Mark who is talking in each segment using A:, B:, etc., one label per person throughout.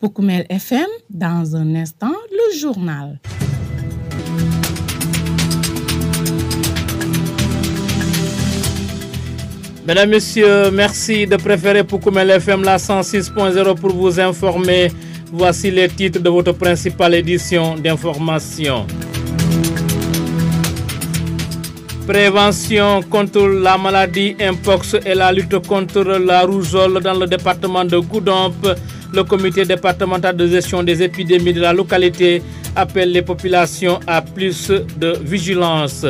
A: Pour Koumel FM, dans un instant, le journal.
B: Mesdames, Messieurs, merci de préférer Poukoumel FM la 106.0 pour vous informer. Voici les titres de votre principale édition d'information. Prévention contre la maladie Mpox et la lutte contre la rougeole dans le département de Goudomp. Le comité départemental de gestion des épidémies de la localité appelle les populations à plus de vigilance.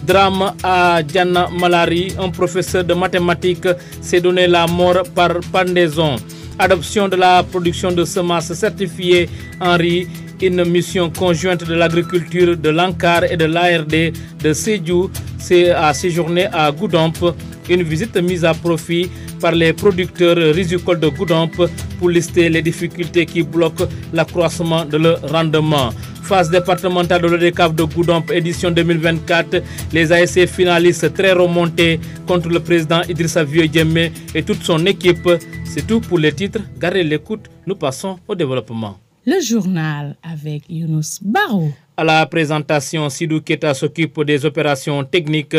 B: Drame à Diana Malari, un professeur de mathématiques s'est donné la mort par pendaison. Adoption de la production de semences certifiées en riz, une mission conjointe de l'agriculture de l'ANCAR et de l'ARD de Sédhiou a séjourné à Goudomp. Une visite mise à profit par les producteurs rizicoles de Goudomp pour lister les difficultés qui bloquent l'accroissement de leur rendement. Phase départementale de l'ODCAV de Goudomp, édition 2024. Les ASC finalistes très remontés contre le président Idrissa Vieux-Diémé et toute son équipe. C'est tout pour les titres. Gardez l'écoute. Nous passons au développement.
A: Le journal avec Younous Barou.
B: À la présentation, Sidou Keta s'occupe des opérations techniques.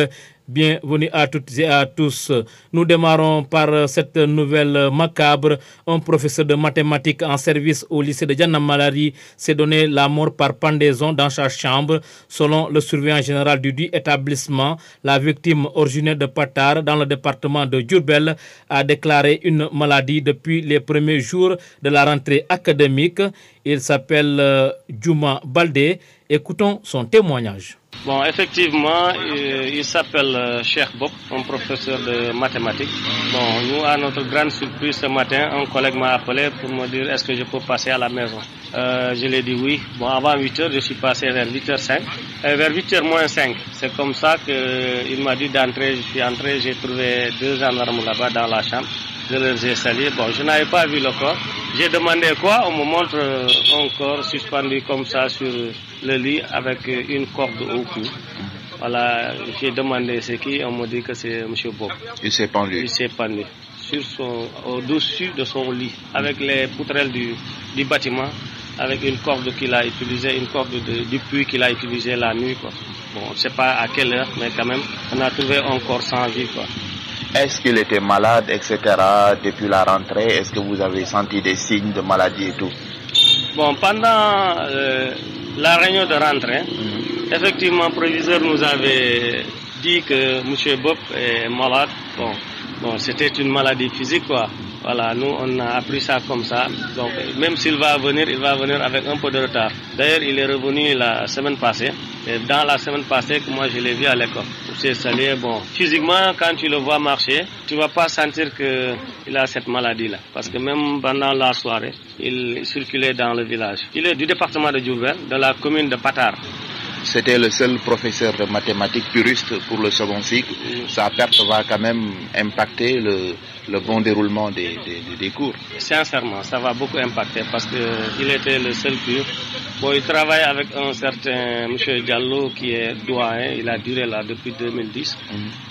B: Bienvenue à toutes et à tous. Nous démarrons par cette nouvelle macabre. Un professeur de mathématiques en service au lycée de Diana Malari s'est donné la mort par pendaison dans sa chambre. Selon le surveillant général du dit établissement, la victime originaire de Patar dans le département de Diourbel a déclaré une maladie depuis les premiers jours de la rentrée académique. Il s'appelle Djouma Baldé. Écoutons son témoignage.
C: Bon, effectivement, il s'appelle Cheikh Bob, un professeur de mathématiques. Bon, nous, à notre grande surprise ce matin, un collègue m'a appelé pour me dire est-ce que je peux passer à la maison. Je lui ai dit oui. Bon, avant 8h, je suis passé vers 8h05. Vers 8h moins 5, c'est comme ça qu'il m'a dit d'entrer. Je suis entré, j'ai trouvé 2 gendarmes là-bas dans la chambre. Je les ai salués. Bon, je n'avais pas vu le corps. J'ai demandé quoi? On me montre un corps suspendu comme ça sur le lit avec une corde au cou. Voilà, j'ai demandé c'est qui, on me dit que c'est M. Bob.
D: Il s'est pendu.
C: Il s'est pendu au-dessus de son lit, avec les poutrelles du bâtiment, avec une corde qu'il a utilisée, une corde du puits qu'il a utilisée la nuit, quoi. Bon, je ne sais pas à quelle heure, mais quand même, on a trouvé un corps sans vie, quoi.
D: Est-ce qu'il était malade, etc. depuis la rentrée? Est-ce que vous avez senti des signes de maladie et tout?
C: Bon, pendant la réunion de rentrée, effectivement, le proviseur nous avait dit que M. Bob est malade. Bon, c'était une maladie physique, quoi. Voilà, nous, on a appris ça comme ça. Donc, même s'il va venir, il va venir avec un peu de retard. D'ailleurs, il est revenu la semaine passée. Et dans la semaine passée, moi, je l'ai vu à l'école. C'est salué. Bon, physiquement, quand tu le vois marcher, tu ne vas pas sentir qu'il a cette maladie-là. Parce que même pendant la soirée, il circulait dans le village. Il est du département de Diourbel, de la commune de Patar.
D: C'était le seul professeur de mathématiques puriste pour le second cycle. Sa perte va quand même impacter le bon déroulement des cours.
C: Sincèrement, ça va beaucoup impacter parce qu'il était le seul pur. Bon, il travaille avec un certain M. Diallo qui est doyen. Il a duré là depuis 2010.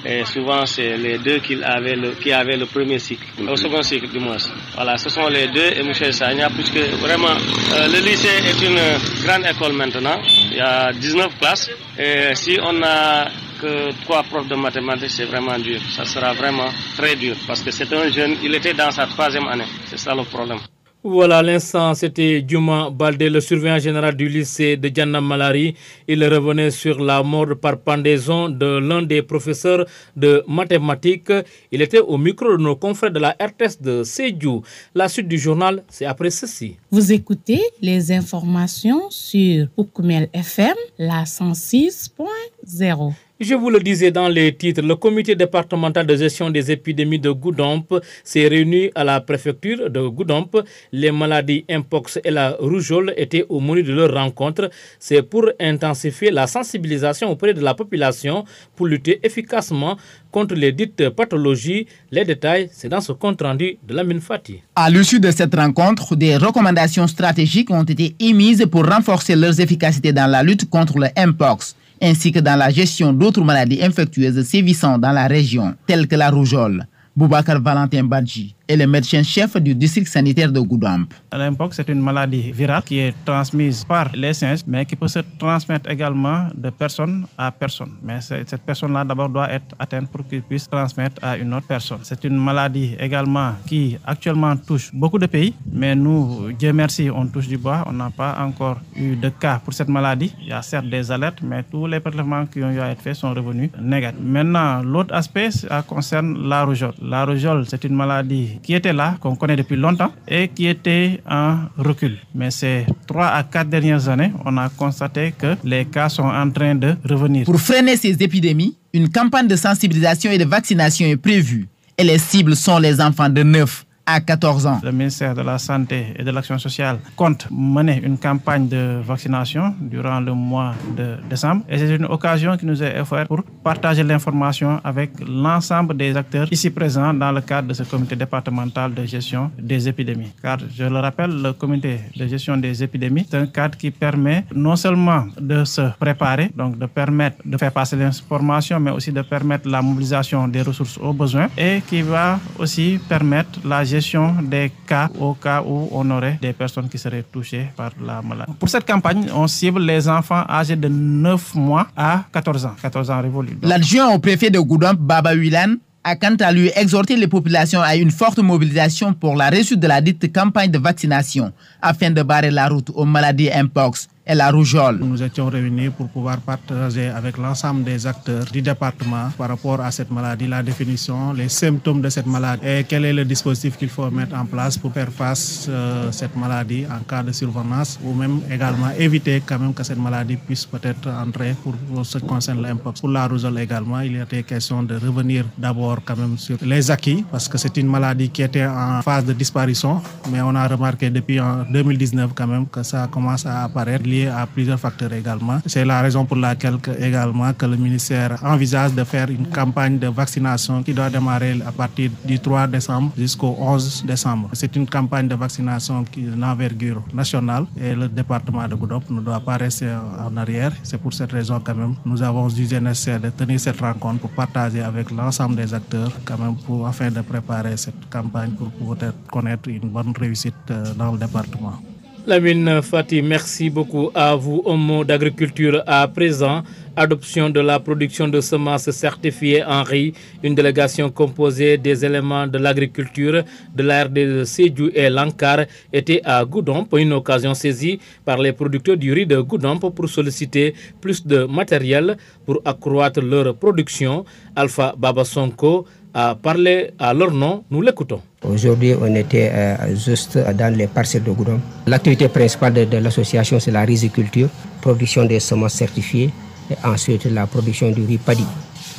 C: Et souvent, c'est les deux qui avaient le premier cycle, au second cycle du moins. Voilà, ce sont les deux et M. Sagna, puisque vraiment, le lycée est une grande école maintenant. Il y a 19 classes. Et si on a que 3 profs de mathématiques, c'est vraiment dur. Ça sera vraiment très dur parce que c'est un jeune, il était dans sa 3e année. C'est ça le problème.
B: Voilà, l'instant, c'était Djouma Baldé, le surveillant général du lycée de Diana Malari. Il revenait sur la mort par pendaison de l'un des professeurs de mathématiques. Il était au micro de nos confrères de la RTS de Sédhiou. La suite du journal, c'est après ceci.
A: Vous écoutez les informations sur Poukoumel FM, la 106.0.
B: Je vous le disais dans les titres, le comité départemental de gestion des épidémies de Goudomp s'est réuni à la préfecture de Goudomp. Les maladies Mpox et la rougeole étaient au menu de leur rencontre. C'est pour intensifier la sensibilisation auprès de la population pour lutter efficacement contre les dites pathologies. Les détails, c'est dans ce compte-rendu de Lamine Fati.
E: À l'issue de cette rencontre, des recommandations stratégiques ont été émises pour renforcer leurs efficacités dans la lutte contre le Mpox, ainsi que dans la gestion d'autres maladies infectieuses sévissant dans la région, telles que la rougeole. Boubacar Valentin Badji est le médecin-chef du district sanitaire de Goudomp.
F: L'Mpox, c'est une maladie virale qui est transmise par les singes, mais qui peut se transmettre également de personne à personne. Mais cette personne-là, d'abord, doit être atteinte pour qu'il puisse transmettre à une autre personne. C'est une maladie également qui, actuellement, touche beaucoup de pays. Mais nous, Dieu merci, on touche du bois. On n'a pas encore eu de cas pour cette maladie. Il y a certes des alertes, mais tous les prélèvements qui ont eu à être faits sont revenus négatifs. Maintenant, l'autre aspect concerne la rougeole. La rougeole, c'est une maladie qui était là, qu'on connaît depuis longtemps et qui était en recul. Mais ces 3 à 4 dernières années, on a constaté que les cas sont en train de revenir.
E: Pour freiner ces épidémies, une campagne de sensibilisation et de vaccination est prévue. Et les cibles sont les enfants de 9 à 14 ans.
F: Le ministère de la Santé et de l'Action sociale compte mener une campagne de vaccination durant le mois de décembre. Et c'est une occasion qui nous est offerte pour partager l'information avec l'ensemble des acteurs ici présents dans le cadre de ce comité départemental de gestion des épidémies. Car, je le rappelle, le comité de gestion des épidémies est un cadre qui permet non seulement de se préparer, donc de permettre de faire passer l'information, mais aussi de permettre la mobilisation des ressources aux besoins et qui va aussi permettre la gestion des cas au cas où on aurait des personnes qui seraient touchées par la maladie. Pour cette campagne, on cible les enfants âgés de 9 mois à 14 ans, 14 ans révolus.
E: L'adjoint au préfet de Goudomp, Baba Wilane, a quant à lui exhorté les populations à une forte mobilisation pour la réussite de la dite campagne de vaccination afin de barrer la route aux maladies Mpox et la rougeole.
F: Nous étions réunis pour pouvoir partager avec l'ensemble des acteurs du département par rapport à cette maladie, la définition, les symptômes de cette maladie et quel est le dispositif qu'il faut mettre en place pour faire face à cette maladie en cas de survenance ou même également éviter quand même que cette maladie puisse peut-être entrer pour ce qui concerne l'Mpox. Pour la rougeole également, il était question de revenir d'abord quand même sur les acquis parce que c'est une maladie qui était en phase de disparition, mais on a remarqué depuis en 2019 quand même que ça commence à apparaître lié à plusieurs facteurs également. C'est la raison pour laquelle que le ministère envisage de faire une campagne de vaccination qui doit démarrer à partir du 3 décembre jusqu'au 11 décembre. C'est une campagne de vaccination qui est d'envergure nationale et le département de Goudomp ne doit pas rester en arrière. C'est pour cette raison quand même nous avons jugé nécessaire de tenir cette rencontre pour partager avec l'ensemble des acteurs quand même afin de préparer cette campagne pour pouvoir connaître une bonne réussite dans le département.
B: Lamine Fati, merci beaucoup à vous. Un mot d'agriculture à présent. Adoption de la production de semences certifiées en riz. Une délégation composée des éléments de l'agriculture de l'ARD de Sédhiou et Lankar était à Goudomp. Une occasion saisie par les producteurs du riz de Goudomp pour solliciter plus de matériel pour accroître leur production. Alpha Babasonko a parlé à leur nom. Nous l'écoutons.
G: Aujourd'hui, on était juste dans les parcelles de Goudomp. L'activité principale de l'association, c'est la riziculture, production des semences certifiées et ensuite la production du riz paddy.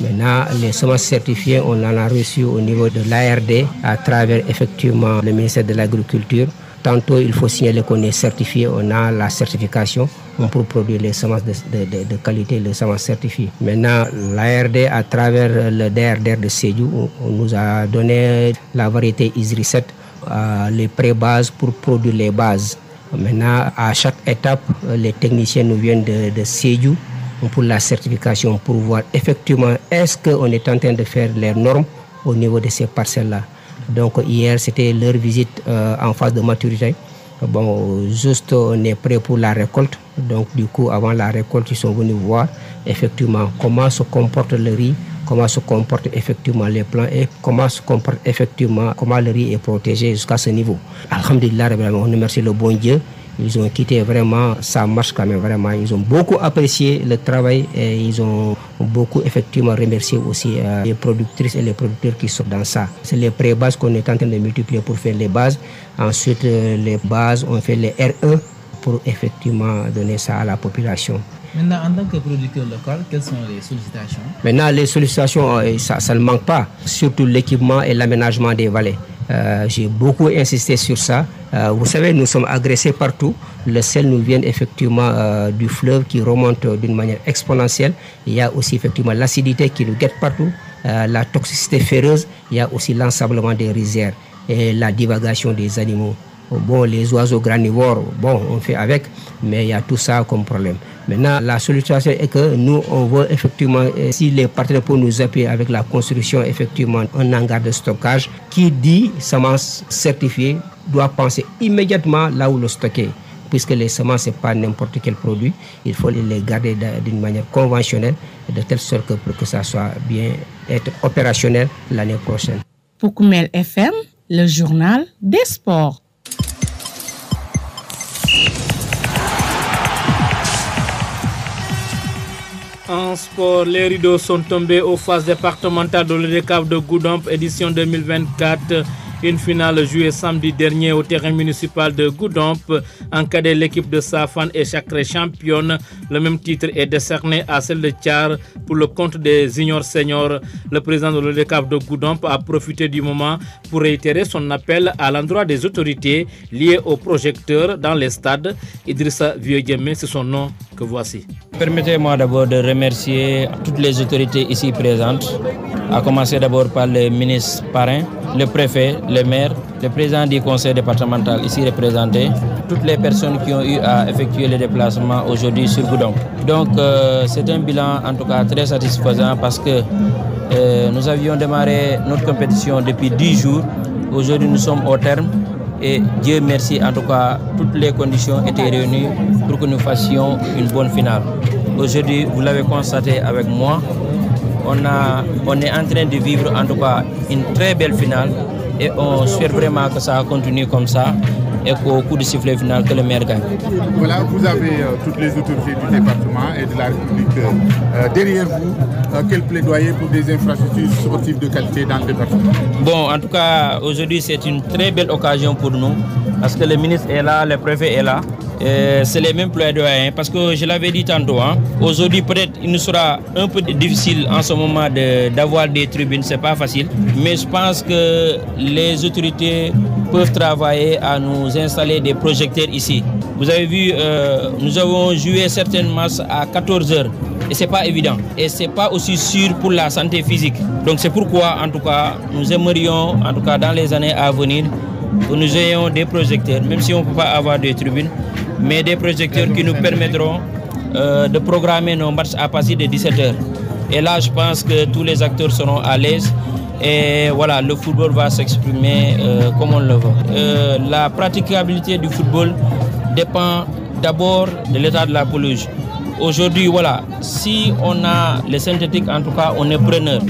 G: Maintenant, les semences certifiées, on en a reçu au niveau de l'ARD à travers effectivement le ministère de l'Agriculture. Tantôt, il faut signaler qu'on est certifié, on a la certification pour produire les semences de qualité, les semences certifiées. Maintenant, l'ARD, à travers le DRDR de Sédhiou, on nous a donné la variété ISRI 7, les pré-bases pour produire les bases. Maintenant, à chaque étape, les techniciens nous viennent de Sédhiou pour la certification, pour voir effectivement est-ce qu'on est en train de faire les normes au niveau de ces parcelles-là. Donc hier, c'était leur visite en phase de maturité. Bon, juste on est prêt pour la récolte. Donc du coup, avant la récolte, ils sont venus voir effectivement comment se comporte le riz, comment se comportent effectivement les plants et comment se comporte effectivement, comment le riz est protégé jusqu'à ce niveau. Alhamdulillah, on remercie le bon Dieu. Ils ont quitté vraiment, ça marche quand même vraiment. Ils ont beaucoup apprécié le travail et ils ont beaucoup effectivement remercié aussi les productrices et les producteurs qui sont dans ça. C'est les pré-bases qu'on est en train de multiplier pour faire les bases. Ensuite, les bases, on fait les R1 pour effectivement donner ça à la population.
H: Maintenant, en tant que producteur local, quelles sont les sollicitations?
G: Maintenant, les sollicitations, ça ne manque pas, surtout l'équipement et l'aménagement des vallées. J'ai beaucoup insisté sur ça. Vous savez, nous sommes agressés partout. Le sel nous vient effectivement du fleuve qui remonte d'une manière exponentielle. Il y a aussi effectivement l'acidité qui nous guette partout, la toxicité ferreuse. Il y a aussi l'ensablement des rizières et la divagation des animaux. Bon, les oiseaux granivores, bon, on fait avec, mais il y a tout ça comme problème. Maintenant, la solution est que nous, on veut effectivement, si les partenaires peuvent nous appuyer avec la construction, effectivement, un hangar de stockage qui dit semences certifiées doit penser immédiatement là où le stocker. Puisque les semences, ce n'est pas n'importe quel produit, il faut les garder d'une manière conventionnelle, de telle sorte que pour que ça soit bien être opérationnel l'année prochaine.
A: Pour Koumel FM, le journal des sports.
B: En sport, les rideaux sont tombés aux phases départementales de l'ODCAV de Goudomp, édition 2024. Une finale jouée samedi dernier au terrain municipal de Goudomp. En cadet, l'équipe de Safan est sacrée championne. Le même titre est décerné à celle de Tchar pour le compte des juniors seniors. Le président de l'ODCAV de Goudomp a profité du moment pour réitérer son appel à l'endroit des autorités liées aux projecteurs dans les stades. Idrissa Vieux-Diémé, c'est son nom que voici.
I: Permettez-moi d'abord de remercier toutes les autorités ici présentes, à commencer d'abord par le ministre parrain, le préfet, le maire, le président du conseil départemental ici représenté, toutes les personnes qui ont eu à effectuer le déplacement aujourd'hui sur Goudomp. Donc c'est un bilan en tout cas très satisfaisant parce que nous avions démarré notre compétition depuis 10 jours. Aujourd'hui nous sommes au terme et Dieu merci, en tout cas toutes les conditions étaient réunies pour que nous fassions une bonne finale. Aujourd'hui, vous l'avez constaté avec moi, on est en train de vivre en tout cas une très belle finale et on souhaite vraiment que ça continue comme ça et qu'au coup de sifflet final que le maire gagne.
J: Voilà, vous avez toutes les autorités du département et de la République derrière vous. Quel plaidoyer pour des infrastructures sportives de qualité dans le département? Bon,
I: en tout cas, aujourd'hui c'est une très belle occasion pour nous parce que le ministre est là, le préfet est là. C'est les mêmes plaidoyers parce que je l'avais dit tantôt, aujourd'hui peut-être il nous sera un peu difficile en ce moment d'avoir des tribunes, c'est pas facile, mais je pense que les autorités peuvent travailler à nous installer des projecteurs ici. Vous avez vu, nous avons joué certaines matchs à 14h et c'est pas évident et c'est pas aussi sûr pour la santé physique. Donc c'est pourquoi en tout cas nous aimerions en tout cas dans les années à venir que nous ayons des projecteurs, même si on ne peut pas avoir des tribunes, mais des projecteurs qui nous permettront de programmer nos matchs à partir de 17h. Et là, je pense que tous les acteurs seront à l'aise et voilà, le football va s'exprimer comme on le veut. La praticabilité du football dépend d'abord de l'état de la pelouse. Aujourd'hui, voilà, si on a les synthétiques, en tout cas, on est preneur.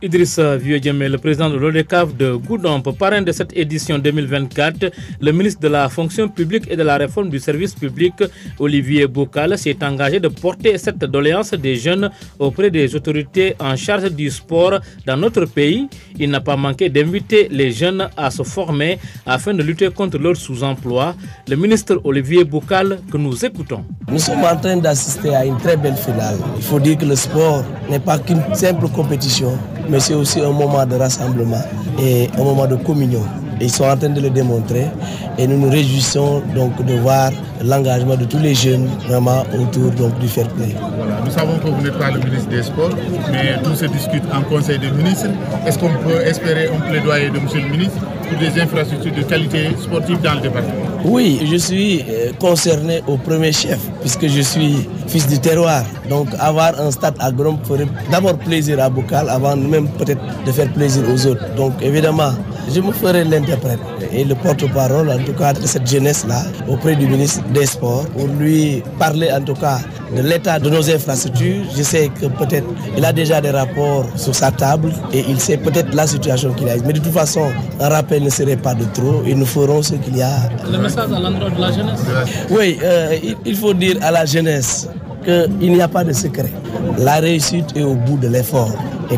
B: Idrissa Vieux-Diémé, le président de l'ODCAV de Goudomp, parrain de cette édition 2024, le ministre de la fonction publique et de la réforme du service public, Olivier Boukal, s'est engagé de porter cette doléance des jeunes auprès des autorités en charge du sport dans notre pays. Il n'a pas manqué d'inviter les jeunes à se former afin de lutter contre leur sous-emploi. Le ministre Olivier Boukal, que nous écoutons.
K: Nous sommes en train d'assister à une très belle finale. Il faut dire que le sport n'est pas qu'une simple compétition, mais c'est aussi un moment de rassemblement et un moment de communion. Et ils sont en train de le démontrer et nous nous réjouissons donc de voir l'engagement de tous les jeunes vraiment autour donc, du fair play.
J: Voilà. Nous savons que vous n'êtes pas le ministre des Sports, mais tout se discute en Conseil des ministres. Est-ce qu'on peut espérer un plaidoyer de M. le ministre pour des infrastructures de qualité sportive dans le département?
K: Oui, je suis concerné au premier chef puisque je suis fils du terroir. Donc avoir un stade à Goudomp ferait d'abord plaisir à Boukal avant même peut-être de faire plaisir aux autres. Donc évidemment, je me ferai l'interprète et le porte-parole en tout cas de cette jeunesse-là auprès du ministre des Sports pour lui parler en tout cas de l'état de nos infrastructures. Je sais que peut-être il a déjà des rapports sur sa table et il sait peut-être la situation qu'il a. Mais de toute façon, un rappel ne serait pas de trop et nous ferons ce qu'il y a.
B: Le message à l'endroit de la jeunesse?
K: Oui, il faut dire à la jeunesse qu'il n'y a pas de secret. La réussite est au bout de l'effort et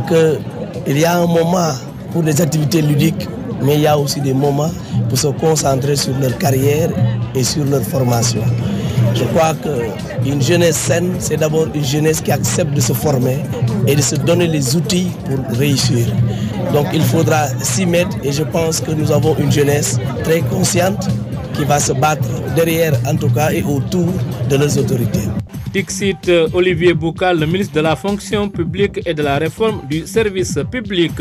K: qu'il y a un moment pour des activités ludiques, mais il y a aussi des moments pour se concentrer sur leur carrière et sur leur formation. Je crois qu'une jeunesse saine, c'est d'abord une jeunesse qui accepte de se former et de se donner les outils pour réussir. Donc il faudra s'y mettre et je pense que nous avons une jeunesse très consciente qui va se battre derrière en tout cas et autour de leurs autorités.
B: Dixit Olivier Boucal, le ministre de la fonction publique et de la réforme du service public.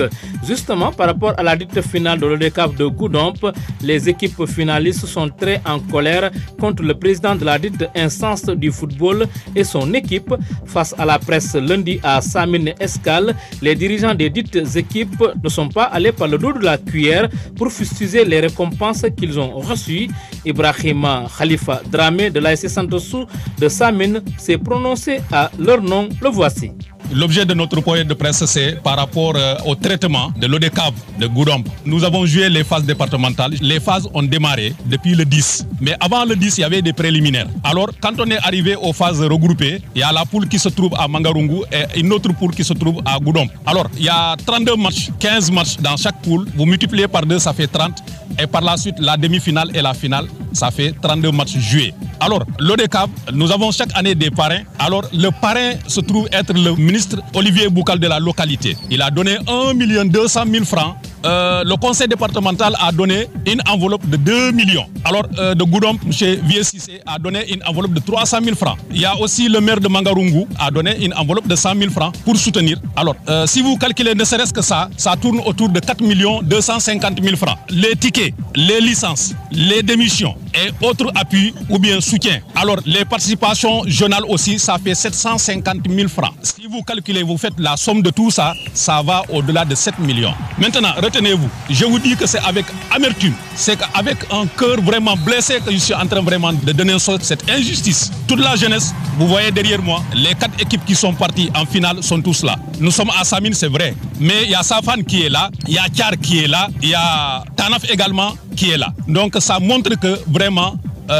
B: Justement, par rapport à la dite finale de l'ODCAV de Goudomp, les équipes finalistes sont très en colère contre le président de la dite instance du football et son équipe. Face à la presse lundi à Samine Escale, les dirigeants des dites équipes ne sont pas allés par le dos de la cuillère pour fustiger les récompenses qu'ils ont reçues. Ibrahima Khalifa Dramé de l'ASC Santossou de Samine s'est prononcé à leur nom. Le voici.
L: L'objet de notre point de presse, c'est par rapport au traitement de l'ODCAV de Goudomp. Nous avons joué les phases départementales. Les phases ont démarré depuis le 10. Mais avant le 10, il y avait des préliminaires. Alors, quand on est arrivé aux phases regroupées, il y a la poule qui se trouve à Mangarungu et une autre poule qui se trouve à Goudomp. Alors, il y a 32 matchs, 15 matchs dans chaque poule. Vous multipliez par 2, ça fait 30. Et par la suite, la demi-finale et la finale, ça fait 32 matchs joués. Alors, l'ODCAV, nous avons chaque année des parrains. Alors, le parrain se trouve être le ministre Olivier Boucal de la localité. Il a donné 1 200 000 francs. Le conseil départemental a donné une enveloppe de 2 millions. Alors, de Goudomp, M. Vieux Cissé a donné une enveloppe de 300 000 francs. Il y a aussi le maire de Mangarungu a donné une enveloppe de 100 000 francs pour soutenir. Alors, si vous calculez ne serait-ce que ça tourne autour de 4 250 000 francs. Les tickets, les licences, les démissions et autres appuis ou bien soutien. Alors, les participations journales aussi, ça fait 750 000 francs. Si vous calculez, vous faites la somme de tout ça, ça va au-delà de 7 millions. Maintenant, retenez-vous, je vous dis que c'est avec amertume, c'est avec un cœur vraiment blessé que je suis en train vraiment de dénoncer cette injustice. Toute la jeunesse, vous voyez derrière moi, les 4 équipes qui sont parties en finale sont tous là. Nous sommes à Samine, c'est vrai, mais il y a Safan qui est là, il y a Tchar qui est là, il y a Tanaf également qui est là. Donc ça montre que vraiment,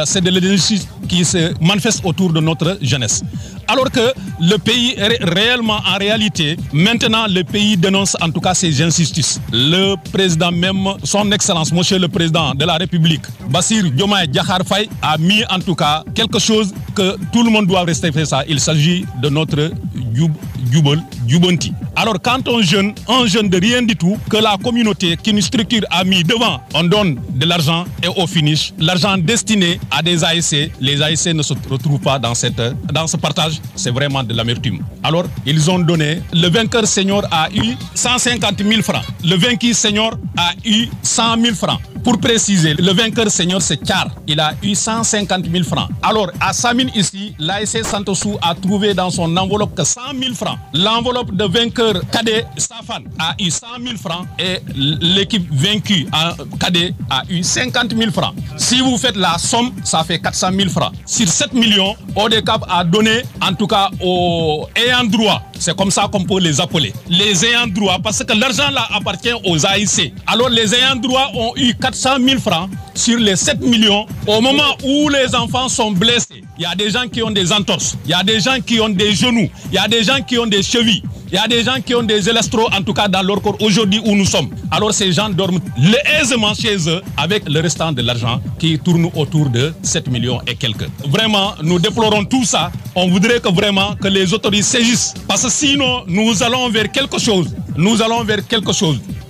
L: c'est de l'injustice qui se manifeste autour de notre jeunesse. Alors que le pays, réellement, en réalité, maintenant, le pays dénonce en tout cas ces injustices. Le président même, son excellence, monsieur le président de la République, Bassirou Diomaye Diakhar Faye, a mis en tout cas quelque chose que tout le monde doit respecter ça. Il s'agit de notre Djubanti. Alors quand un jeune de rien du tout, que la communauté, qu'une structure a mis devant, on donne de l'argent et au finish, l'argent destiné à des ASC, les ASC ne se retrouvent pas dans ce partage, c'est vraiment de l'amertume. Alors ils ont donné, le vainqueur senior a eu 150 000 francs, le vaincu senior a eu 100 000 francs. Pour préciser, le vainqueur senior c'est Tchar, il a eu 150 000 francs. Alors à Samine ici, l'ASC Santossou a trouvé dans son enveloppe que 100 000 francs. L'enveloppe de vainqueur cadet Safan a eu 100 000 francs et l'équipe vaincue en cadet a eu 50 000 francs. Si vous faites la somme, ça fait 400 000 francs. Sur 7 millions, ODCAV a donné en tout cas aux ayants droit. C'est comme ça qu'on peut les appeler. Les ayants droit, parce que l'argent là appartient aux AIC. Alors les ayants droit ont eu 400 000 francs sur les 7 millions au moment où les enfants sont blessés. Il y a des gens qui ont des entorses, il y a des gens qui ont des genoux, il y a des gens qui ont des chevilles, il y a des gens qui ont des élastros en tout cas dans leur corps aujourd'hui où nous sommes. Alors ces gens dorment aisément chez eux avec le restant de l'argent qui tourne autour de 7 millions et quelques. Vraiment, nous déplorons tout ça. On voudrait que vraiment que les autorités saisissent. Parce que sinon, nous allons vers quelque chose.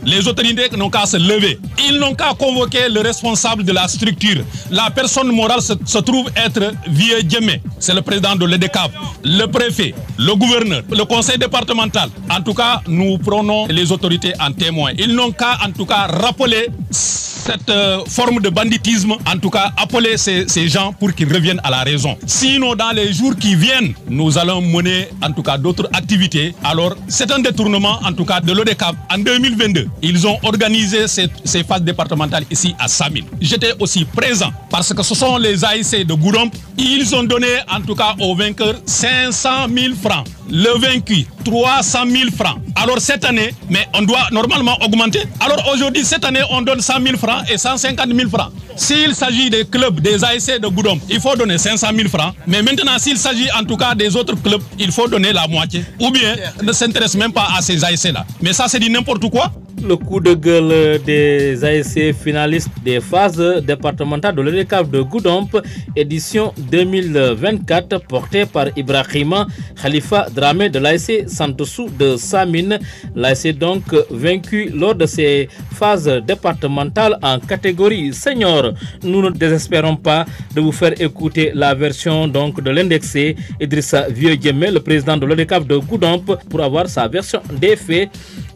L: Les autorités n'ont qu'à se lever. Ils n'ont qu'à convoquer le responsable de la structure. La personne morale se trouve être Vieux Djemé. C'est le président de l'ODCAV, le préfet, le gouverneur, le conseil départemental. En tout cas, nous prenons les autorités en témoin. Ils n'ont qu'à en tout cas rappeler cette forme de banditisme, en tout cas appeler ces gens pour qu'ils reviennent à la raison. Sinon, dans les jours qui viennent, nous allons mener en tout cas d'autres activités. Alors, c'est un détournement en tout cas de l'ODCAV. En 2022, ils ont organisé ces phases départementales ici à Samine. J'étais aussi présent parce que ce sont les AIC de Goudomp. Ils ont donné en tout cas aux vainqueurs 500 000 francs. Le vaincu, 300 000 francs. Alors cette année, mais on doit normalement augmenter. Alors aujourd'hui, cette année, on donne 100 000 francs et 150 000 francs. S'il s'agit des clubs, des ASC de Goudomp, il faut donner 500 000 francs. Mais maintenant, s'il s'agit en tout cas des autres clubs, il faut donner la moitié. Ou bien ne s'intéresse même pas à ces ASC-là. Mais ça, c'est dit n'importe quoi.
B: Le coup de gueule des ASC finalistes des phases départementales de l'ODCAV de Goudomp, édition 2024, porté par Ibrahima Khalifa Dramé de l'ASC Santosou de Samine. L'ASC donc vaincu lors de ces phases départementales en catégorie senior. Nous ne désespérons pas de vous faire écouter la version donc de l'indexé Idrissa Vieux-Diémé, le président de l'ODCAV de Goudomp, pour avoir sa version des faits.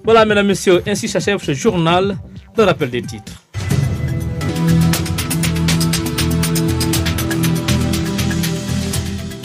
B: Voilà, mesdames et messieurs, ainsi s'achève ce journal. Le rappel des titres.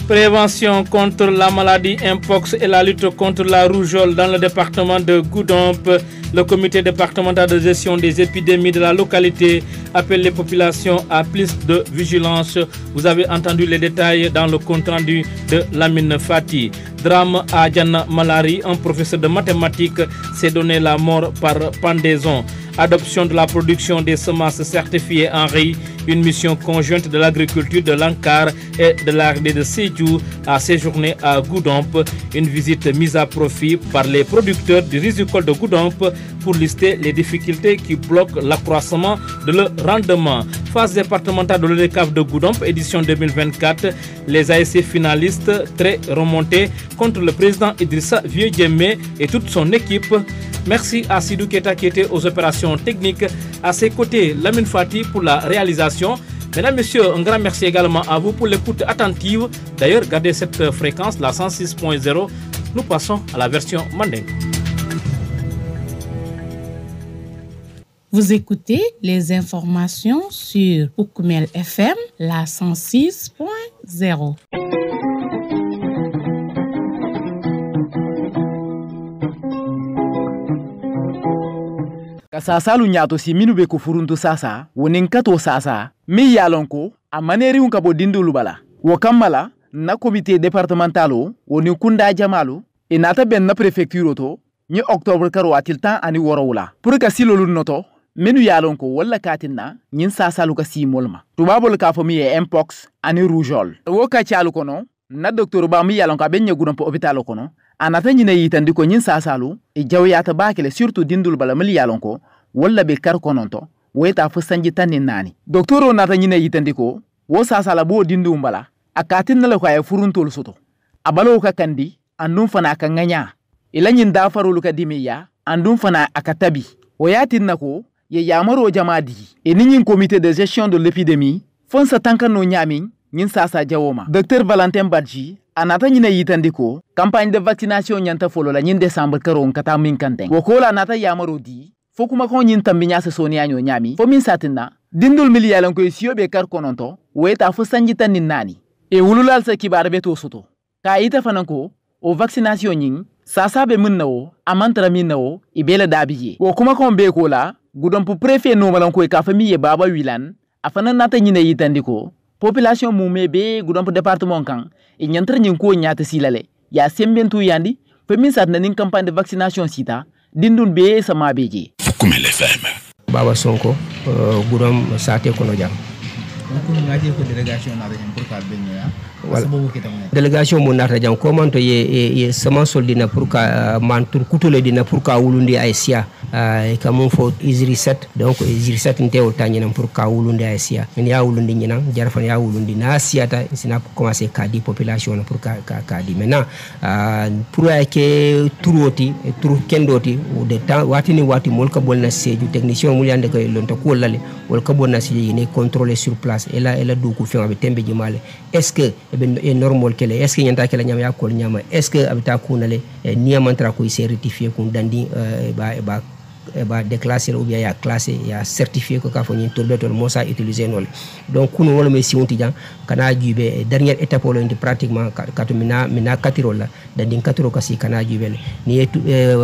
B: Prévention contre la maladie Mpox et la lutte contre la rougeole dans le département de Goudomp. Le comité départemental de gestion des épidémies de la localité appelle les populations à plus de vigilance. Vous avez entendu les détails dans le compte rendu de Lamine Fati. Drame à Diana Malari, un professeur de mathématiques s'est donné la mort par pendaison. Adoption de la production des semences certifiées en riz, une mission conjointe de l'agriculture de l'Ankar et de l'ARD de Sédhiou a séjourné à Goudomp. Une visite mise à profit par les producteurs du risicole de Goudomp pour lister les difficultés qui bloquent l'accroissement de leur rendement. Phase départementale de l'ODCAV de Goudomp, édition 2024, les ASC finalistes très remontés contre le président Idrissa Vieux-Diémé et toute son équipe. Merci à Sidou Keta qui était aux opérations techniques. À ses côtés, Lamine Fati pour la réalisation. Mesdames, Messieurs, un grand merci également à vous pour l'écoute attentive. D'ailleurs, gardez cette fréquence, la 106.0. Nous passons à la version Mandingo.
A: Vous écoutez les informations sur Oukoumel FM, la 106.0.
E: Kasasalu nyato si minu be ko furuntu sasa wonin kato sasa mi yalonko a maneri un kabo dindulu bala wo kammala na comité départementalo wonin kunda jamalu e nata ben na préfecture to ni octobre karo atil tan ani worowula pour ka silolu noto minu yalonko walla katinna nyin sasalu ka si molma tubabol ka fami e mpox ani rougeole wo ka tialu kono na docteur ba mi yalonko ben nyagudon po hôpital kono anata nyine yitandi ko nyin sasalu e jawyata bakele surtout dindul bala mali yalonko walla be kar kononto weta fu sanji tanin nani docteur nata nyine yitandi ko wo sasala bo dindu mbala akatin na ko ay furuntol soto abalo ka kandi andum fana ka nganya ilanyin dafarulu ka dimiya andum fana akatabi o yatin nako ye yamaro jamadi e ninyin comité de gestion de l'épidémie fon sa tankano nyamin nyin sasa jawoma docteur Valentin Badji anata nyine yitandi ko campagne de vaccination nyanta folo la nyin décembre karo kata min kanten wokola nata yamaro di fokuma ko nyin tambinya se sonia nyo nyami fo min satinna dindul miliyalan ko siyo be kar kononto weta fo sanjita nin nani e wululal sa kibar be to soto ka ita fananko o vaccination nyin sasa be mun nawo amantra min nawo ibela dabiye wo kuma ko be ko la Goudomp pour préfet no malan ko ka famille baba wilan afana nata nyine yitandi ko population mume be Goudomp département kan e nyantar nyin ko nyata silale ya sembentu yandi fe min satna nin campagne de vaccination sita dindul be sama beje Oukoumel FM
G: Baba Sonko Goudomp sate kono jam
H: ko ngaje ko délégation na dañu pour ka benya
G: délégation mo nata jam ko man to ye sama soldina pour ka man tur kutule dina pour ka wulundi ay sia e kamon fo isri 7 donc isri 7 ntew tanyina pour ka wulundi ay sia min ya wulundi nyina jarfan ya wulundi na siata sina commencer ka di population pour ka di maintenant pour ay ke turoti tur kendoti de temps watini wati mol ka bolna seju technicien mul yande ko lonta ko lale wol ka bolna seju ne contrôler sur place et là du ko fi be tembe jimale est-ce que e normal kele est-ce que nyanta kele nyama yakol nyama est-ce que abita kunale niamantra ko certifié kun dandi ba déclasser ou bien ya classé ya certifié ko ka fo nyin to betol mosa utiliser nol donc kuno wala me siwonti jang kana jube dernière étape wala ndi pratiquement katu mina katiro la dandi katiro kasi kana jube ni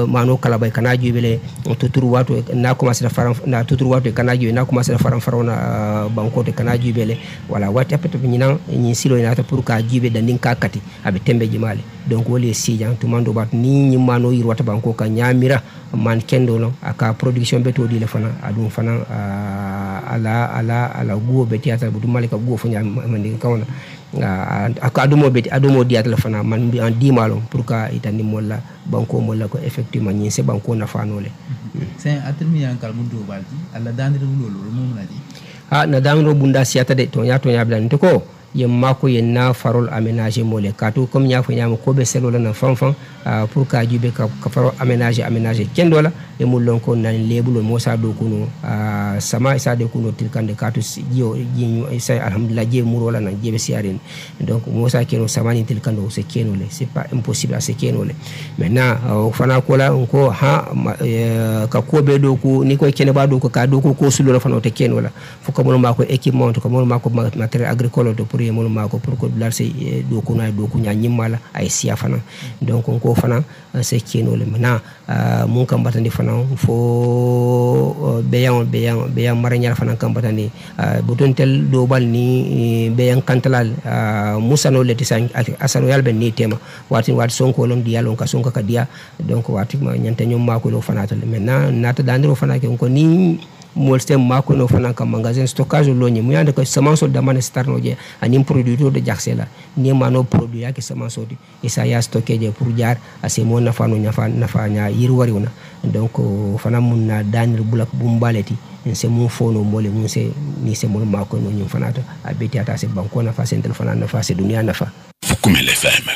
G: mano kala bay kana jube le to turu wato na commencer na faram na to turu wato kana jube na commencer na faram farona banko de kana jube le wala wati apete nyina nyin silo ina ta pour ka jube dandi ka kati abe tembe jimale donc wala si jang to mando bat ni mano yir wata banko ka nyamira man kendo no aka production beto di le fana adum fana ala guo beti ata bu malika guo fanya mandi kawna aka adumo di ata le fana man bi en dimalo pour ka itani molla banko molla ko effectivement ni se banko na fanole
H: c'est atrimi yankal mundo balti alla dandir lolo mum laji
G: na danro bunda siata de to ya blan ko yemma ko yenna farol aménager mole kato comme nya fo nyama ko be selo la na fanfan pour ka jube ka farol aménager kendola e mulon ko nan lebulo mosa do kuno sama isa de kuno tilkande kato jiyo isa alhamdulillah je murola nan jebe siarin donc mosa keno samani tilkando se kenole c'est pas impossible à se kenole maintenant fana ko la ko ka ko be do ko ni ko kene ba do ko ka do ko sulo fana te kenola fo ko mo ma ko équipement ko mo ma ko matériel agricole do pour yemol mako pour ko blar se do ko na do ko nya nyimala ay sia fana donc ko fana se kenole maintenant mun kam batandi fana fo beyan maranyar fana kam batandi buton tel do bal ni beyan kantalal musano leti san asano yalbe ni tema wati sonko lom di yalon ka sonko ka dia donc wati ma nyanta nyom mako lo fana tal maintenant nata dandiro fana ke ko ni molstem mako no fana kam magasin stockage lo ni muyande ko semence de man starno je anim produit de jaxela ni mano produit yake semence di et ça ya stocké je pour jar assez mon nafa no nafa nya yirwari wona donc fana munna danir bulak bumbaleti c'est mon fono mole mun se ni se mon mako no nyum fana to abeti ata se banko nafa se téléphone nafa se dunia nafa
M: Fukumel FM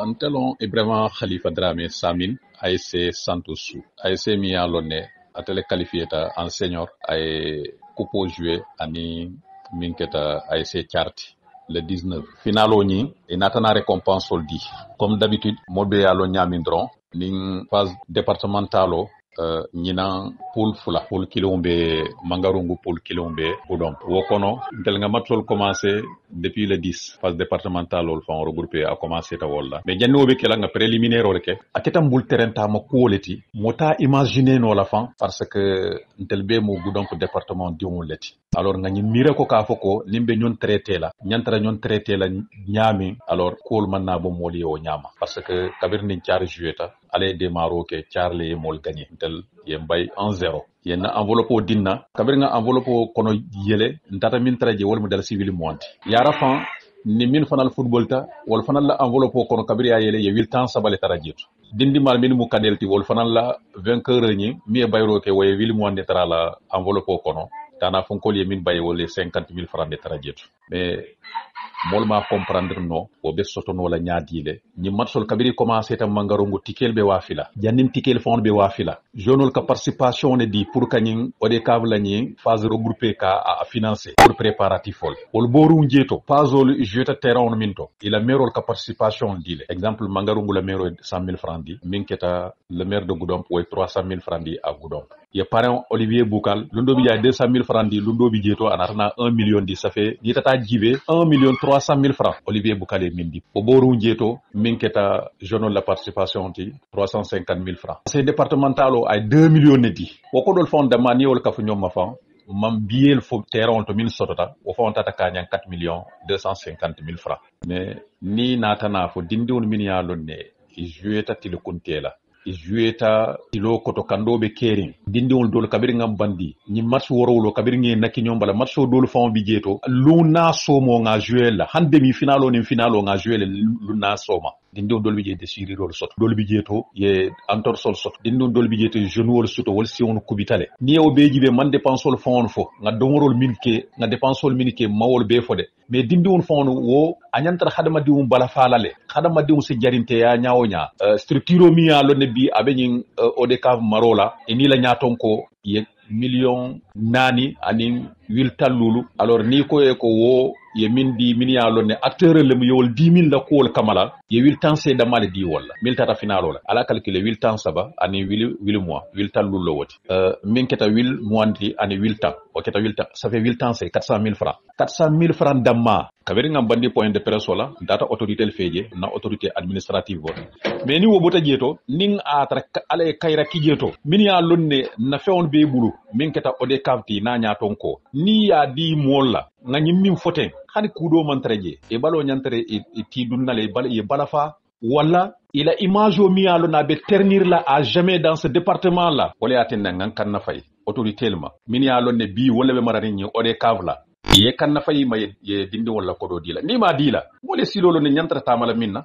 N: antelon Ibrahima Khalifa Dramé Samin ASC Santosu ASC mi alone atele qualifieta en senior ay coupo jouer ani minketa ASC Charti le 19 finalo ni e natana récompense soldi comme d'habitude modbe alo nyamindron ning phase départementalo ñina pool kilombe mangarungu pool kilombe budom wokono tel nga matol commencé depuis le 10 phase départementale ol fon regroupé a commencé ta wolla mais janno be kala nga préliminaire o reke aketam bul terrain ta ma koleti mota imaginer no la fan parce que tel be mo budom département dion leti alors nga ñi mire ko ka foko limbe ñon traité la ñantara ñon traité la ñami alors kol man na bo moli o ñama parce que kabir ni ciar joueta allez démarrer ke Charlie mol gagné tel yembay 1-0 yenna enveloppe o dinna kabir nga enveloppe o kono yele ndata min traje wol mo dal civil monti yara fan ni min fanal football ta wol fanal la enveloppe o kono kabir ya yele ye wil temps sabale tarajeto dindi mal min mu kadelti wol fanal la vainqueur ni mi bayro ke way wil mo ndetara la enveloppe o kono tana fonkol ye min baye wol 50,000 francs de tarajeto mais mol ma comprendre no o be soto no la nyaadile ni matsol kabiri commencé tam mangarongo tikel be wafila jannim tikel fond be wafila jonol ka participation ne di pour kanyin o de kavla ni phase regroupé ka a financer pour préparatif ol boru njeto pazol jeta terrain minto ila merol ka participation dile exemple mangarongo la mero 100,000 francs di minketa le maire de Goudomp way 300,000 francs di a Goudomp ye parent Olivier Boukal lundo bi jaay 200,000 francs di lundo bi jeto anatana 1 million di ça fait ni tata jibe 1,300,000 francs Olivier Boukale mindi o boru njeto minketa jeune la participation ti 350,000 francs c'est départementalo ay 2 millions di woko dol fond damani wol kafu ñom ma fan mam biel fo terrain to min sotota o fon tata kanya 4,250,000 francs mais ni natana fo dindiwon min ya lonne e joueta ti le contela jueta ilo koto kandobe kering dindiwol dol kabiri ngam bandi ni match worowlo kabiri ngi nakki nyombala match dol fon bi jeto luna somo nga juela han demi finalo ni finalo nga juela luna soma dindiwol dol bi jete siri dol sot dol bi jeto ye antor sol sot dindiwol dol bi jeto jeune wol soto wol si on kubitale ni o beji be man dépensol fon fo nga domorol minke nga dépensol minke mawol be fo de mais dindiwol fon wo anyantar khadama diwum bala falale khadama diwum se jarinte ya nyaawo nya structure mi ya lo ne bi abeñin odekav marola eni la ñaton ko ye million nani ani wil tallulu alors ni ko e ko wo ye min di min ya lo ne acteur le mu yowol 10,000 la ko kamala ye wil temps c'est damale di wala mil tata finalo la ala calculer wil temps saba ani wil mois wil tallulu lo woti min keta wil mois ani wil temps o keta wil temps ça fait wil temps c'est 400,000 francs 400,000 francs damma kabiri ngam bandi point de presse wala data autorité le feje na autorité administrative bo mais ni wo bota jeto ning atra ale kayra kijeto min ya lonne na fewon be bulu min keta ode kavti na nya tonko ni ya di molla nga nyimmin foten hani kudo man treje e balo nyantere e tidunale bal e balafa wala ila image o mialo na be ternir la à jamais dans ce département là wala atenna ngan kan na fay autorité lma min ya lonne bi wala be marani ni ode kavla ye kan na fay ma ye dindi wala ko do dila ni ma dila wala silolo ne nyantata mala minna